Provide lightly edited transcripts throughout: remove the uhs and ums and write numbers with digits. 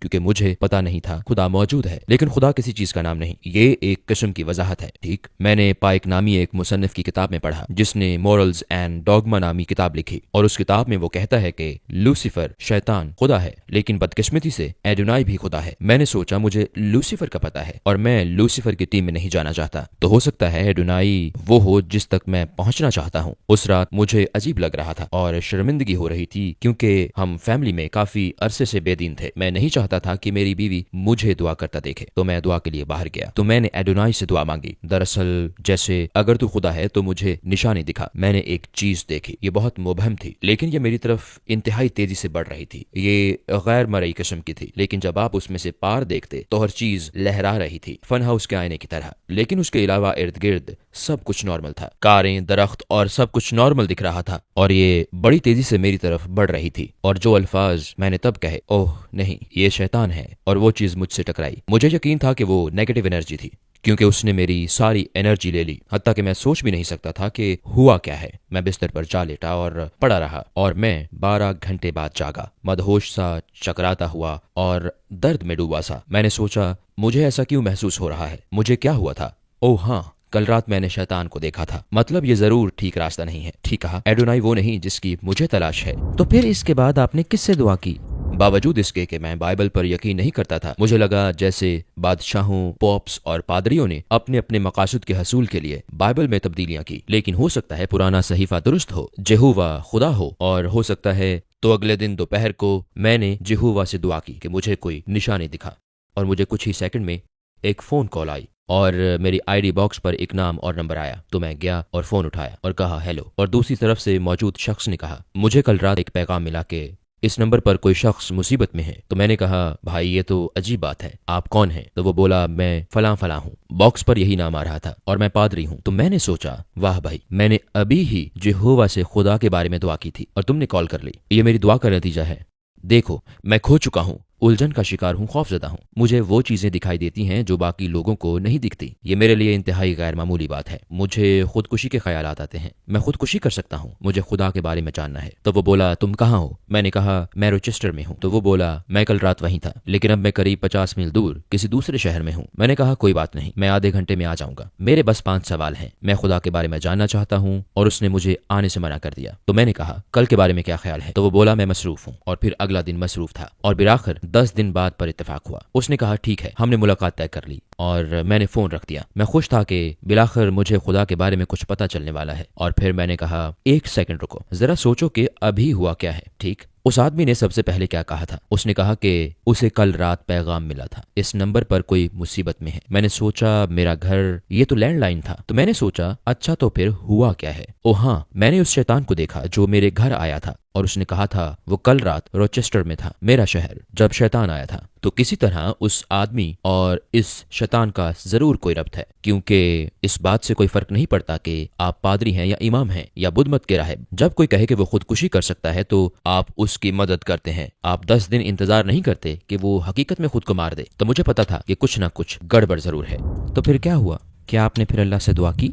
کیونکہ مجھے پتا نہیں تھا خدا موجود ہے، لیکن خدا کسی چیز کا نام نہیں، یہ ایک قسم کی وضاحت ہے۔ ٹھیک، میں نے پائک نامی ایک مصنف کی کتاب میں پڑھا جس نے مورلز اینڈ ڈوگما نامی کتاب لکھی، اور اس کتاب میں وہ کہتا ہے کہ لوسیفر شیطان خدا ہے، لیکن بدقسمتی سے ایڈونائی بھی خدا ہے۔ میں نے سوچا مجھے لوسیفر کا پتا ہے اور میں لوسیفر کی ٹیم میں نہیں جانا چاہتا، تو ہو سکتا ہے ایڈونائی وہ ہو جس تک میں پہنچنا چاہتا ہوں۔ اس رات مجھے عجیب لگ رہا تھا اور شرمندگی ہو رہی تھی کیونکہ ہم فیملی میں کافی عرصے سے بے دین تھے۔ میں نہیں چاہتا تھا کہ میری بیوی مجھے دعا کرتا دیکھے، تو میں دعا کے لیے باہر گیا تو میں نے ایڈونائی سے دعا مانگی، دراصل جیسے اگر تو خدا ہے تو مجھے نشانی دکھا۔ میں نے ایک چیز دیکھی، یہ بہت مبہم تھی لیکن یہ میری طرف انتہائی تیزی سے بڑھ رہی تھی۔ یہ غیر مرئی قسم کی تھی، لیکن جب آپ اس میں سے پار دیکھتے تو ہر چیز لہرا رہی تھی، فن ہاؤس کے آئینے کی طرح، لیکن اس کے علاوہ ارد گرد سب کچھ نارمل تھا، کاریں، درخت اور سب کچھ نارمل دکھ رہا تھا، اور یہ بڑی تیزی سے میری طرف بڑھ رہی تھی۔ اور جو الفاظ میں نے تب کہے، اوہ نہیں یہ شیطان ہے، اور وہ چیز مجھ سے ٹکرائی، مجھے یقین تھا کہ وہ نیگیٹو انرجی تھی کیونکہ اس نے میری ساری انرجی لے لی، حتیٰ کہ میں سوچ بھی نہیں سکتا تھا کہ ہوا کیا ہے۔ میں بستر پر جا لیٹا اور پڑا رہا، اور میں 12 گھنٹے بعد جاگا، مدہوش سا، چکراتا ہوا اور درد میں ڈوبا سا۔ میں نے سوچا مجھے ایسا کیوں محسوس ہو رہا ہے، مجھے کیا ہوا تھا؟ اوہ ہاں، کل رات میں نے شیطان کو دیکھا تھا، مطلب یہ ضرور ٹھیک راستہ نہیں ہے۔ ٹھیک کہا، ایڈونائی وہ نہیں جس کی مجھے تلاش ہے۔ تو پھر اس کے بعد آپ نے کس سے دعا کی؟ باوجود اس کے کہ میں بائبل پر یقین نہیں کرتا تھا، مجھے لگا جیسے بادشاہوں، پوپس اور پادریوں نے اپنے اپنے مقاصد کے حصول کے لیے بائبل میں تبدیلیاں کی، لیکن ہو سکتا ہے پرانا صحیفہ درست ہو، یہوہ خدا ہو، اور ہو سکتا ہے تو اگلے دن دوپہر کو میں نے یہوہ سے دعا کی کہ مجھے کوئی نشانی دکھا، اور مجھے کچھ ہی سیکنڈ میں ایک فون کال آئی اور میری آئی ڈی باکس پر ایک نام اور نمبر آیا، تو میں گیا اور فون اٹھایا اور کہا ہیلو، اور دوسری طرف سے موجود شخص نے کہا مجھے کل رات ایک پیغام ملا کہ اس نمبر پر کوئی شخص مصیبت میں ہے۔ تو میں نے کہا بھائی یہ تو عجیب بات ہے، آپ کون ہیں؟ تو وہ بولا میں فلاں فلاں ہوں، باکس پر یہی نام آ رہا تھا، اور میں پادری ہوں۔ تو میں نے سوچا واہ بھائی، میں نے ابھی ہی یہوہ سے خدا کے بارے میں دعا کی تھی اور تم نے کال کر لی، یہ میری دعا کا نتیجہ ہے۔ دیکھو میں کھو چکا ہوں، الجھن کا شکار ہوں، خوف زدہ ہوں، مجھے وہ چیزیں دکھائی دیتی ہیں جو باقی لوگوں کو نہیں دکھتی۔ یہ میرے لیے انتہائی غیر معمولی بات ہے، مجھے خودکشی کے خیالات آتے ہیں، میں خودکشی کر سکتا ہوں، مجھے خدا کے بارے میں جاننا ہے۔ تو وہ بولا تم کہاں ہو؟ میں نے کہا میں روچسٹر میں ہوں۔ تو وہ بولا میں کل رات وہیں تھا، لیکن اب میں قریب 50 میل دور کسی دوسرے شہر میں ہوں۔ میں نے کہا کوئی بات نہیں، میں آدھے گھنٹے میں آ جاؤں گا، میرے بس 5 سوال ہیں، میں خدا کے بارے میں جاننا چاہتا ہوں، اور اس نے مجھے آنے سے منع کر دیا۔ تو میں نے کہا کل کے بارے میں کیا خیال ہے؟ تو وہ بولا میں مصروف ہوں، اور پھر اگلا دن مصروف تھا، اور بالآخر 10 دن بعد پر اتفاق ہوا۔ اس نے کہا ٹھیک ہے، ہم نے ملاقات طے کر لی، اور میں نے فون رکھ دیا۔ میں خوش تھا کہ بالآخر مجھے خدا کے بارے میں کچھ پتہ چلنے والا ہے۔ اور پھر میں نے کہا ایک سیکنڈ رکو، ذرا سوچو کہ ابھی ہوا کیا ہے۔ ٹھیک، اس آدمی نے سب سے پہلے کیا کہا تھا؟ اس نے کہا کہ اسے کل رات پیغام ملا تھا، اس نمبر پر کوئی مصیبت میں ہے۔ میں نے سوچا میرا گھر، یہ تو لینڈ لائن تھا۔ تو میں نے سوچا اچھا تو پھر ہوا کیا ہے؟ او ہاں، میں نے اس شیطان کو دیکھا جو میرے گھر آیا تھا، اور اس نے کہا تھا وہ کل رات روچسٹر میں تھا، میرا شہر، جب شیطان آیا تھا۔ تو کسی طرح اس آدمی اور اس شیطان کا ضرور کوئی ربط ہے، کیونکہ اس بات سے کوئی فرق نہیں پڑتا کہ آپ پادری ہیں یا امام ہیں یا بدھ مت کے راہب۔ جب کوئی کہے کہ وہ خودکشی کر سکتا ہے تو آپ اس کی مدد کرتے ہیں، آپ 10 دن انتظار نہیں کرتے کہ وہ حقیقت میں خود کو مار دے۔ تو مجھے پتا تھا کہ کچھ نہ کچھ گڑبڑ ضرور ہے۔ تو پھر کیا ہوا؟ کیا آپ نے پھر اللہ سے دعا کی؟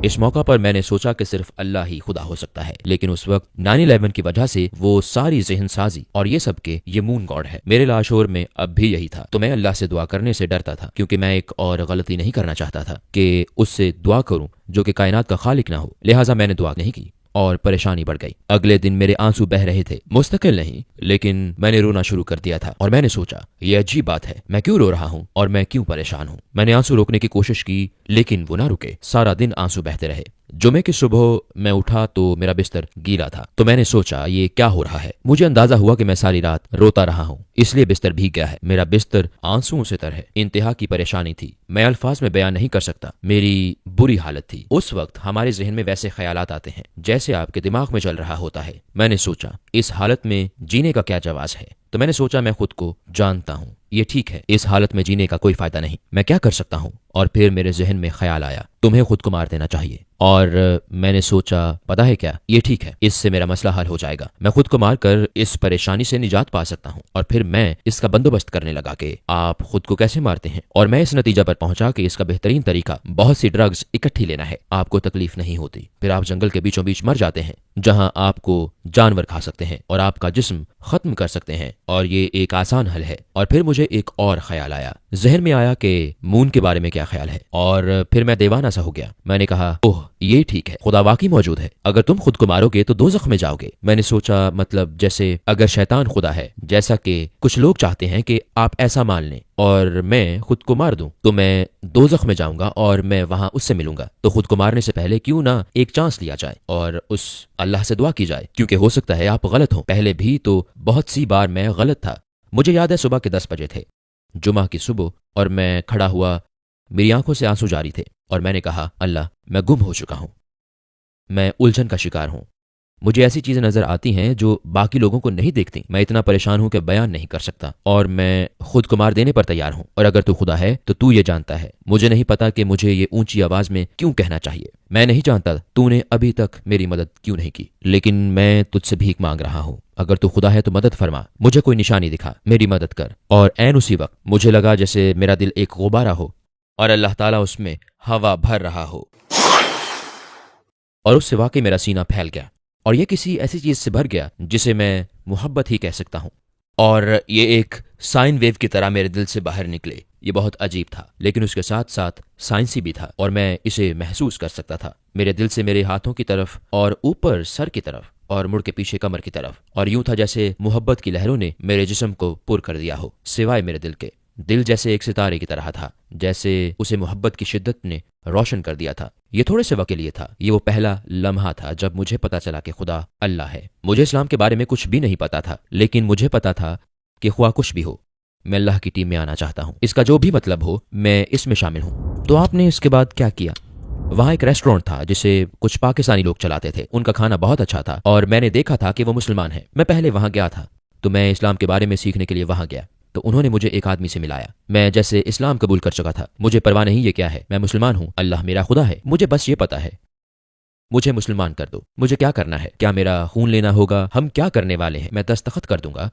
اس موقع پر میں نے سوچا کہ صرف اللہ ہی خدا ہو سکتا ہے، لیکن اس وقت 9/11 کی وجہ سے وہ ساری ذہن سازی اور یہ سب کے یہ مون گاڈ ہے میرے لاشعور میں اب بھی یہی تھا۔ تو میں اللہ سے دعا کرنے سے ڈرتا تھا کیونکہ میں ایک اور غلطی نہیں کرنا چاہتا تھا کہ اس سے دعا کروں جو کہ کائنات کا خالق نہ ہو، لہٰذا میں نے دعا نہیں کی اور پریشانی بڑھ گئی۔ اگلے دن میرے آنسو بہ رہے تھے، مستقل نہیں، لیکن میں نے رونا شروع کر دیا تھا، اور میں نے سوچا یہ عجیب بات ہے، میں کیوں رو رہا ہوں اور میں کیوں پریشان ہوں؟ میں نے آنسو روکنے کی کوشش کی لیکن وہ نہ رکے، سارا دن آنسو بہتے رہے۔ جمعے کی صبح میں اٹھا تو میرا بستر گیلا تھا، تو میں نے سوچا یہ کیا ہو رہا ہے؟ مجھے اندازہ ہوا کہ میں ساری رات روتا رہا ہوں، اس لیے بستر بھیگ گیا ہے۔ میرا بستر آنسوؤں سے تر ہے، انتہا کی پریشانی تھی، میں الفاظ میں بیان نہیں کر سکتا، میری بری حالت تھی۔ اس وقت ہمارے ذہن میں ویسے خیالات آتے ہیں جیسے آپ کے دماغ میں چل رہا ہوتا ہے۔ میں نے سوچا اس حالت میں جینے کا کیا جواز ہے؟ تو میں نے سوچا میں خود کو جانتا ہوں، یہ ٹھیک ہے، اس حالت میں جینے کا کوئی فائدہ نہیں، میں کیا کر سکتا ہوں؟ اور پھر میرے ذہن میں خیال آیا تمہیں خود کو مار دینا چاہیے۔ اور میں نے سوچا پتا ہے کیا، یہ ٹھیک ہے، اس سے میرا مسئلہ حل ہو جائے گا، میں خود کو مار کر اس پریشانی سے نجات پا سکتا ہوں۔ اور پھر میں اس کا بندوبست کرنے لگا کہ آپ خود کو کیسے مارتے ہیں، اور میں اس نتیجہ پر پہنچا کہ اس کا بہترین طریقہ بہت سی ڈرگز اکٹھی لینا ہے، آپ کو تکلیف نہیں ہوتی، پھر آپ جنگل کے بیچوں بیچ مر جاتے ہیں جہاں آپ کو جانور کھا سکتے ہیں اور آپ کا جسم ختم کر سکتے ہیں، اور یہ ایک آسان حل ہے۔ اور پھر مجھے ایک اور خیال آیا، ذہن میں آیا کہ مون کے بارے میں کیا خیال ہے، اور پھر میں دیوانہ سا ہو گیا۔ میں نے کہا اوہ یہ ٹھیک ہے، خدا واقعی موجود ہے، اگر تم خود کو مارو گے تو دوزخ میں جاؤ گے۔ میں نے سوچا مطلب جیسے اگر شیطان خدا ہے، جیسا کہ کچھ لوگ چاہتے ہیں کہ آپ ایسا مان لیں، اور میں خود کو مار دوں تو میں دوزخ میں جاؤں گا اور میں وہاں اس سے ملوں گا، تو خود کو مارنے سے پہلے کیوں نہ ایک چانس لیا جائے اور اس اللہ سے دعا کی جائے، کیونکہ ہو سکتا ہے آپ غلط ہوں، پہلے بھی تو بہت سی بار میں غلط تھا۔ مجھے یاد ہے صبح کے 10 بجے تھے، جمعہ کی صبح، اور میں کھڑا ہوا، میری آنکھوں سے آنسو جاری تھے، اور میں نے کہا اللہ میں گم ہو چکا ہوں، میں الجھن کا شکار ہوں، مجھے ایسی چیزیں نظر آتی ہیں جو باقی لوگوں کو نہیں دیکھتی، میں اتنا پریشان ہوں کہ بیان نہیں کر سکتا، اور میں خود کو مار دینے پر تیار ہوں، اور اگر تو خدا ہے تو یہ جانتا ہے، مجھے نہیں پتا کہ مجھے یہ اونچی آواز میں کیوں کہنا چاہیے، میں نہیں جانتا تو نے ابھی تک میری مدد کیوں نہیں کی، لیکن میں تجھ سے بھیک مانگ رہا ہوں، اگر تو خدا ہے تو مدد فرما، مجھے کوئی نشانی دکھا، میری مدد کر۔ اور عین اسی وقت مجھے لگا جیسے میرا دل ایک غبارہ ہو اور اللہ تعالیٰ اس میں ہوا بھر رہا ہو، اور اس سے واقعی میرا سینہ پھیل گیا، اور یہ کسی ایسی چیز سے بھر گیا جسے میں محبت ہی کہہ سکتا ہوں، اور یہ ایک سائن ویو کی طرح میرے دل سے باہر نکلے۔ یہ بہت عجیب تھا، لیکن اس کے ساتھ ساتھ سائنسی بھی تھا، اور میں اسے محسوس کر سکتا تھا، میرے دل سے میرے ہاتھوں کی طرف، اور اوپر سر کی طرف، اور مڑ کے پیچھے کمر کی طرف، اور یوں تھا جیسے محبت کی لہروں نے میرے جسم کو پر کر دیا ہو، سوائے میرے دل کے۔ دل جیسے ایک ستارے کی طرح تھا، جیسے اسے محبت کی شدت نے روشن کر دیا تھا۔ یہ تھوڑے سے وقت کے لیے تھا، یہ وہ پہلا لمحہ تھا جب مجھے پتا چلا کہ خدا اللہ ہے۔ مجھے اسلام کے بارے میں کچھ بھی نہیں پتا تھا، لیکن مجھے پتا تھا کہ خواہ کچھ بھی ہو، میں اللہ کی ٹیم میں آنا چاہتا ہوں، اس کا جو بھی مطلب ہو میں اس میں شامل ہوں۔ تو آپ نے اس کے بعد کیا کیا؟ وہاں ایک ریسٹورینٹ تھا جسے کچھ پاکستانی لوگ چلاتے تھے، ان کا کھانا بہت اچھا تھا، اور میں نے دیکھا تھا کہ وہ مسلمان ہیں، میں پہلے وہاں گیا تھا، تو میں اسلام کے بارے میں سیکھنے کے لیے وہاں گیا، تو انہوں نے مجھے ایک آدمی سے ملایا، میں جیسے اسلام قبول کر چکا تھا، مجھے پرواہ نہیں یہ کیا ہے، میں مسلمان ہوں، اللہ میرا خدا ہے، مجھے بس یہ پتا ہے، مجھے مسلمان کر دو، مجھے کیا کرنا ہے، کیا میرا خون لینا ہوگا، ہم کیا کرنے والے ہیں، میں دستخط کر دوں گا،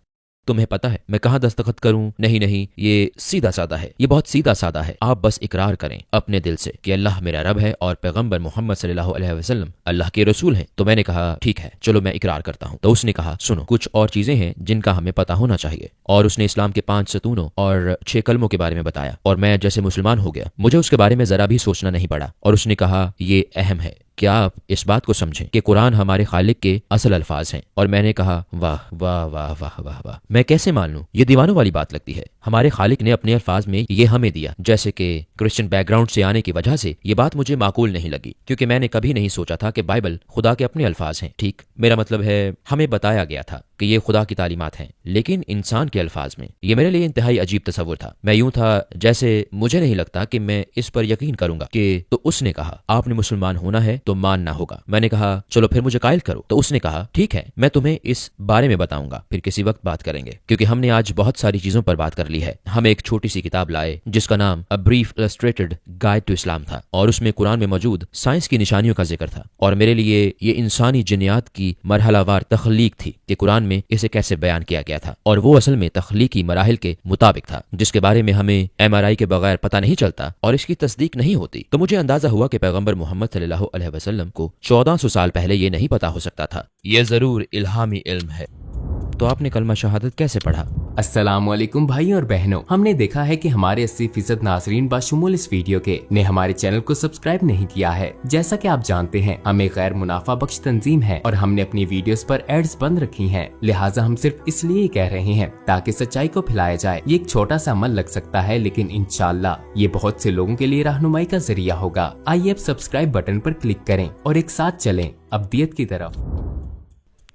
تمہیں پتا ہے میں کہاں دستخط کروں؟ نہیں، یہ سیدھا سادہ ہے، یہ بہت سیدھا سادہ ہے، آپ بس اقرار کریں اپنے دل سے کہ اللہ میرا رب ہے اور پیغمبر محمد صلی اللہ علیہ وسلم اللہ کے رسول ہیں۔ تو میں نے کہا ٹھیک ہے، چلو میں اقرار کرتا ہوں۔ تو اس نے کہا سنو، کچھ اور چیزیں ہیں جن کا ہمیں پتا ہونا چاہیے، اور اس نے اسلام کے 5 ستونوں اور 6 کلموں کے بارے میں بتایا، اور میں جیسے مسلمان ہو گیا، مجھے اس کے بارے میں ذرا بھی سوچنا نہیں پڑا، اور اس نے کہا یہ اہم ہے، کیا آپ اس بات کو سمجھیں کہ قرآن ہمارے خالق کے اصل الفاظ ہیں؟ اور میں نے کہا واہ واہ واہ واہ واہ واہ، میں کیسے مان لوں؟ یہ دیوانوں والی بات لگتی ہے، ہمارے خالق نے اپنے الفاظ میں یہ ہمیں دیا۔ جیسے کہ کرسچن بیک گراؤنڈ سے آنے کی وجہ سے یہ بات مجھے معقول نہیں لگی، کیونکہ میں نے کبھی نہیں سوچا تھا کہ بائبل خدا کے اپنے الفاظ ہیں، ٹھیک، میرا مطلب ہے ہمیں بتایا گیا تھا کہ یہ خدا کی تعلیمات ہیں، لیکن انسان کے الفاظ میں۔ یہ میرے لیے انتہائی عجیب تصور تھا، میں یوں تھا جیسے مجھے نہیں لگتا کہ میں اس پر یقین کروں گا کہ تو اس نے کہا آپ نے مسلمان ہونا ہے تو ماننا ہوگا۔ میں نے کہا چلو پھر مجھے قائل کرو۔ تو اس نے کہا ٹھیک ہے، میں تمہیں اس بارے میں بتاؤں گا، پھر کسی وقت بات کریں گے، کیونکہ ہم نے آج بہت ساری چیزوں پر بات کر لی ہے۔ ہم ایک چھوٹی سی کتاب لائے جس کا نام A Brief Illustrated Guide to Islam تھا، اور اس میں قرآن میں موجود سائنس کی نشانیوں کا ذکر تھا، اور میرے لیے یہ انسانی جنیات کی مرحلہ وار تخلیق تھی کہ قرآن میں اسے کیسے بیان کیا گیا تھا، اور وہ اصل میں تخلیقی مراحل کے مطابق تھا، جس کے بارے میں ہمیں MRI کے بغیر پتہ نہیں چلتا اور اس کی تصدیق نہیں ہوتی۔ تو مجھے اندازہ ہوا کہ پیغمبر محمد صلی اللہ علیہ وسلم کو 1400 سال پہلے یہ نہیں پتا ہو سکتا تھا، یہ ضرور الہامی علم ہے۔ تو آپ نے کلمہ شہادت کیسے پڑھا؟ السلام علیکم بھائی اور بہنوں، ہم نے دیکھا ہے کہ ہمارے 80% ناظرین بشمول اس ویڈیو کے نے ہمارے چینل کو سبسکرائب نہیں کیا ہے۔ جیسا کہ آپ جانتے ہیں ہم ایک غیر منافع بخش تنظیم ہے اور ہم نے اپنی ویڈیوز پر ایڈز بند رکھی ہیں، لہٰذا ہم صرف اس لیے کہہ رہے ہیں تاکہ سچائی کو پھیلایا جائے۔ یہ ایک چھوٹا سا عمل لگ سکتا ہے، لیکن انشاءاللہ یہ بہت سے لوگوں کے لیے رہنمائی کا ذریعہ ہوگا۔ آئیے اب سبسکرائب بٹن پر کلک کریں اور ایک ساتھ چلیں ابدیت کی طرف۔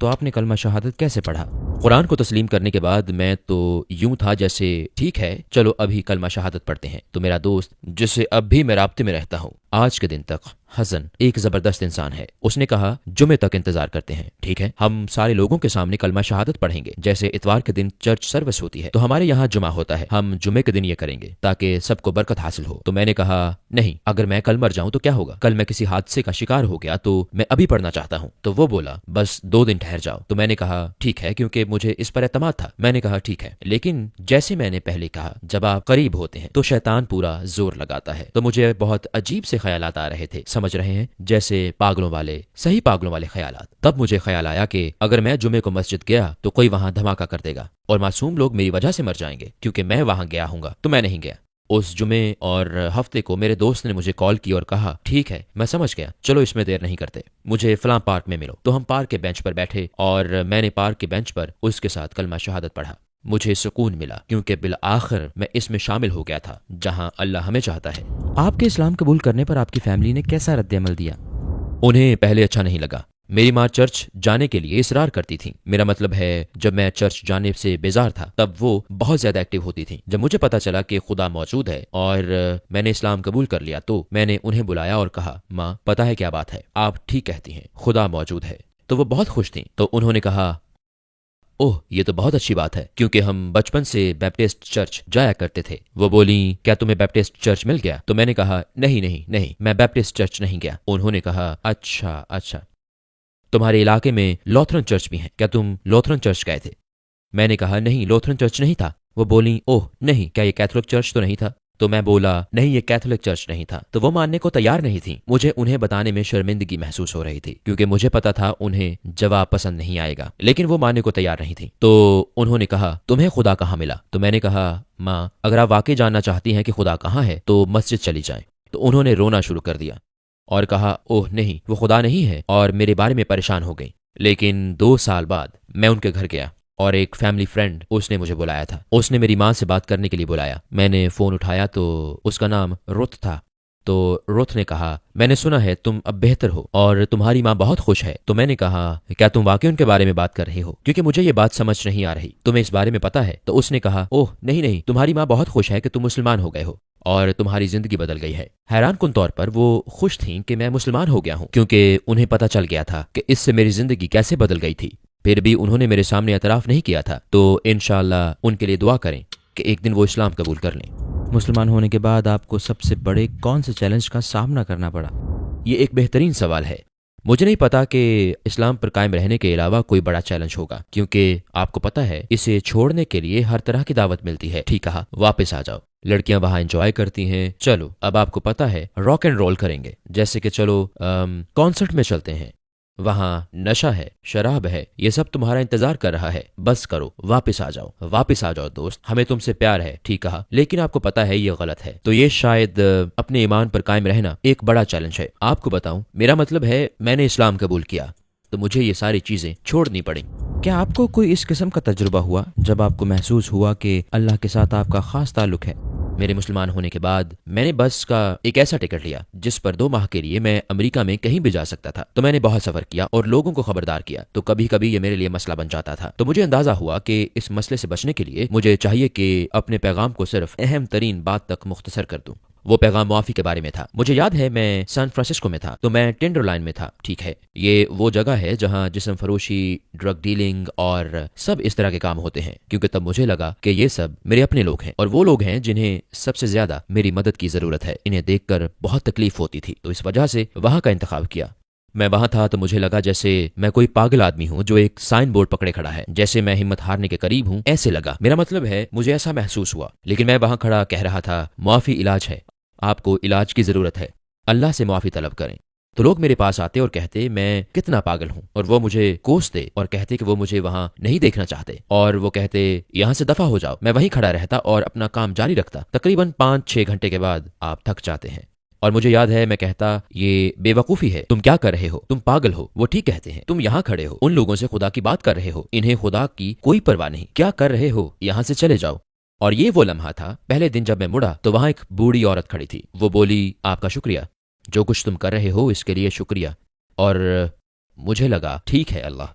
تو آپ نے کلمہ شہادت کیسے پڑھا؟ قرآن کو تسلیم کرنے کے بعد میں تو یوں تھا جیسے ٹھیک ہے چلو ابھی کلمہ شہادت پڑھتے ہیں، تو میرا دوست جس سے اب بھی میں رابطے میں رہتا ہوں آج کے دن تک حسن ایک زبردست انسان ہے، اس نے کہا جمعے تک انتظار کرتے ہیں، ٹھیک ہے ہم سارے لوگوں کے سامنے کلمہ شہادت پڑھیں گے، جیسے اتوار کے دن چرچ سروس ہوتی ہے تو ہمارے یہاں جمعہ ہوتا ہے، ہم جمعے کے دن یہ کریں گے تاکہ سب کو برکت حاصل ہو۔ تو میں نے کہا نہیں، اگر میں کل مر جاؤں تو کیا ہوگا، کل میں کسی حادثے کا شکار ہو گیا تو میں ابھی پڑھنا چاہتا ہوں۔ تو وہ بولا بس 2 دن ٹھہر جاؤ۔ تو میں نے کہا ٹھیک ہے، کیونکہ مجھے اس پر اعتماد تھا۔ میں نے کہا ٹھیک ہے، لیکن جیسے میں نے پہلے کہا جب آپ قریب ہوتے ہیں تو شیطان پورا زور لگاتا ہے، تو مجھے بہت عجیب سے خیالات آ رہے تھے، سمجھ رہے ہیں، جیسے پاگلوں والے، صحیح پاگلوں والے خیالات۔ تب مجھے خیال آیا کہ اگر میں جمعے کو مسجد گیا تو کوئی وہاں دھماکہ کر دے گا اور معصوم لوگ میری وجہ سے مر جائیں گے، کیونکہ میں وہاں گیا ہوں گا۔ تو میں نہیں گیا۔ اس جمعے اور ہفتے کو میرے دوست نے مجھے کال کی اور کہا ٹھیک ہے میں سمجھ گیا، چلو اس میں دیر نہیں کرتے، مجھے فلاں پارک میں ملو۔ تو ہم پارک کے بینچ پر بیٹھے اور میں نے پارک کے بینچ پر اس کے ساتھ کلمہ شہادت پڑھا۔ مجھے سکون ملا کیونکہ بالآخر میں اس میں شامل ہو گیا تھا جہاں اللہ ہمیں چاہتا ہے۔ آپ کے اسلام قبول کرنے پر آپ کی فیملی نے کیسا رد عمل دیا؟ انہیں پہلے اچھا نہیں لگا، میری ماں چرچ جانے کے لیے اصرار کرتی تھی، میرا مطلب ہے جب میں چرچ جانے سے بیزار تھا تب وہ بہت زیادہ ایکٹیو ہوتی تھی۔ جب مجھے پتا چلا کہ خدا موجود ہے اور میں نے اسلام قبول کر لیا تو میں نے انہیں بلایا اور کہا ماں پتا ہے کیا بات ہے، آپ ٹھیک کہتی ہیں، خدا موجود ہے۔ تو وہ بہت خوش تھیں، تو انہوں نے کہا اوہ یہ تو بہت اچھی بات ہے، کیونکہ ہم بچپن سے بیپٹسٹ چرچ جایا کرتے تھے۔ وہ بولیں کیا تمہیں بیپٹسٹ چرچ مل گیا؟ تو میں نے کہا نہیں میں بیپٹسٹ چرچ نہیں گیا۔ انہوں نے کہا اچھا تمہارے علاقے میں لوتھرن چرچ بھی ہیں، کیا تم لوتھرن چرچ گئے تھے؟ میں نے کہا نہیں لوتھرن چرچ نہیں تھا۔ وہ بولیں اوہ نہیں، کیا یہ کیتھولک چرچ تو نہیں تھا؟ تو میں بولا نہیں یہ کیتھولک چرچ نہیں تھا۔ تو وہ ماننے کو تیار نہیں تھی، مجھے انہیں بتانے میں شرمندگی محسوس ہو رہی تھی کیونکہ مجھے پتا تھا انہیں جواب پسند نہیں آئے گا، لیکن وہ ماننے کو تیار نہیں تھی۔ تو انہوں نے کہا تمہیں خدا کہاں ملا؟ تو میں نے کہا ماں اگر آپ واقعی جاننا چاہتی ہیں کہ خدا کہاں ہے تو مسجد چلی جائیں۔ تو انہوں نے رونا شروع کر دیا اور کہا اوہ نہیں وہ خدا نہیں ہے، اور میرے بارے میں پریشان ہو گئی۔ لیکن 2 سال بعد میں ان کے گھر گیا اور ایک فیملی فرینڈ اس نے مجھے بلایا تھا، اس نے میری ماں سے بات کرنے کے لیے بلایا۔ میں نے فون اٹھایا تو اس کا نام رت تھا۔ تو رت نے کہا میں نے سنا ہے تم اب بہتر ہو اور تمہاری ماں بہت خوش ہے۔ تو میں نے کہا کیا تم واقعی ان کے بارے میں بات کر رہے ہو، کیونکہ مجھے یہ بات سمجھ نہیں آ رہی، تمہیں اس بارے میں پتا ہے؟ تو اس نے کہا اوہ نہیں تمہاری ماں بہت خوش ہے کہ تم مسلمان ہو گئے ہو اور تمہاری زندگی بدل گئی ہے۔ حیران کن طور پر وہ خوش تھیں کہ میں مسلمان ہو گیا ہوں، کیونکہ انہیں پتا چل گیا تھا کہ اس سے میری زندگی کیسے بدل گئی تھی۔ پھر بھی انہوں نے میرے سامنے اعتراف نہیں کیا تھا، تو انشاءاللہ ان کے لیے دعا کریں کہ ایک دن وہ اسلام قبول کر لیں۔ مسلمان ہونے کے بعد آپ کو سب سے بڑے کون سے چیلنج کا سامنا کرنا پڑا؟ یہ ایک بہترین سوال ہے۔ مجھے نہیں پتا کہ اسلام پر قائم رہنے کے علاوہ کوئی بڑا چیلنج ہوگا، کیونکہ آپ کو پتا ہے اسے چھوڑنے کے لیے ہر طرح کی دعوت ملتی ہے۔ ٹھیک کہا، واپس آ جاؤ، لڑکیاں وہاں انجوائے کرتی ہیں، چلو اب آپ کو پتا ہے راک اینڈ رول کریں گے، جیسے کہ چلو کانسرٹ میں چلتے ہیں، وہاں نشہ ہے، شراب ہے، یہ سب تمہارا انتظار کر رہا ہے، بس کرو، واپس آ جاؤ دوست، ہمیں تم سے پیار ہے۔ ٹھیک کہا، لیکن آپ کو پتا ہے یہ غلط ہے، تو یہ شاید اپنے ایمان پر قائم رہنا ایک بڑا چیلنج ہے۔ آپ کو بتاؤں، میرا مطلب ہے میں نے اسلام قبول کیا تو مجھے یہ ساری چیزیں چھوڑنی پڑیں۔ کیا آپ کو کوئی اس قسم کا تجربہ ہوا جب آپ کو محسوس ہوا کہ اللہ کے ساتھ آپ کا خاص تعلق ہے؟ میرے مسلمان ہونے کے بعد میں نے بس کا ایک ایسا ٹکٹ لیا جس پر 2 ماہ کے لیے میں امریکہ میں کہیں بھی جا سکتا تھا، تو میں نے بہت سفر کیا اور لوگوں کو خبردار کیا، تو کبھی کبھی یہ میرے لیے مسئلہ بن جاتا تھا۔ تو مجھے اندازہ ہوا کہ اس مسئلے سے بچنے کے لیے مجھے چاہیے کہ اپنے پیغام کو صرف اہم ترین بات تک مختصر کر دوں۔ وہ پیغام معافی کے بارے میں تھا۔ مجھے یاد ہے میں سان فرانسسکو میں تھا تو میں ٹینڈر لائن میں تھا، ٹھیک ہے، یہ وہ جگہ ہے جہاں جسم فروشی، ڈرگ ڈیلنگ اور سب اس طرح کے کام ہوتے ہیں، کیونکہ تب مجھے لگا کہ یہ سب میرے اپنے لوگ ہیں اور وہ لوگ ہیں جنہیں سب سے زیادہ میری مدد کی ضرورت ہے، انہیں دیکھ کر بہت تکلیف ہوتی تھی، تو اس وجہ سے وہاں کا انتخاب کیا۔ میں وہاں تھا تو مجھے لگا جیسے میں کوئی پاگل آدمی ہوں جو ایک سائن بورڈ پکڑے کھڑا ہے، جیسے میں ہمت ہارنے کے قریب ہوں، ایسے لگا، میرا مطلب ہے مجھے ایسا محسوس ہوا، لیکن میں وہاں کھڑا کہہ رہا تھا معافی علاج ہے، آپ کو علاج کی ضرورت ہے، اللہ سے معافی طلب کریں۔ تو لوگ میرے پاس آتے اور کہتے میں کتنا پاگل ہوں، اور وہ مجھے کوستے اور کہتے کہ وہ مجھے وہاں نہیں دیکھنا چاہتے، اور وہ کہتے یہاں سے دفع ہو جاؤ۔ میں وہیں کھڑا رہتا اور اپنا کام جاری رکھتا۔ تقریباً 5-6 گھنٹے کے بعد آپ تھک جاتے ہیں، اور مجھے یاد ہے میں کہتا یہ بے وقوفی ہے، تم کیا کر رہے ہو، تم پاگل ہو۔ وہ ٹھیک کہتے ہیں، تم یہاں کھڑے ہو، ان لوگوں سے خدا کی بات کر رہے ہو، انہیں خدا کی کوئی پرواہ نہیں، کیا کر رہے ہو، یہاں سے چلے جاؤ۔ اور یہ وہ لمحہ تھا، پہلے دن جب میں مڑا تو وہاں ایک بوڑھی عورت کھڑی تھی، وہ بولی آپ کا شکریہ، جو کچھ تم کر رہے ہو اس کے لیے شکریہ۔ اور مجھے لگا ٹھیک ہے اللہ،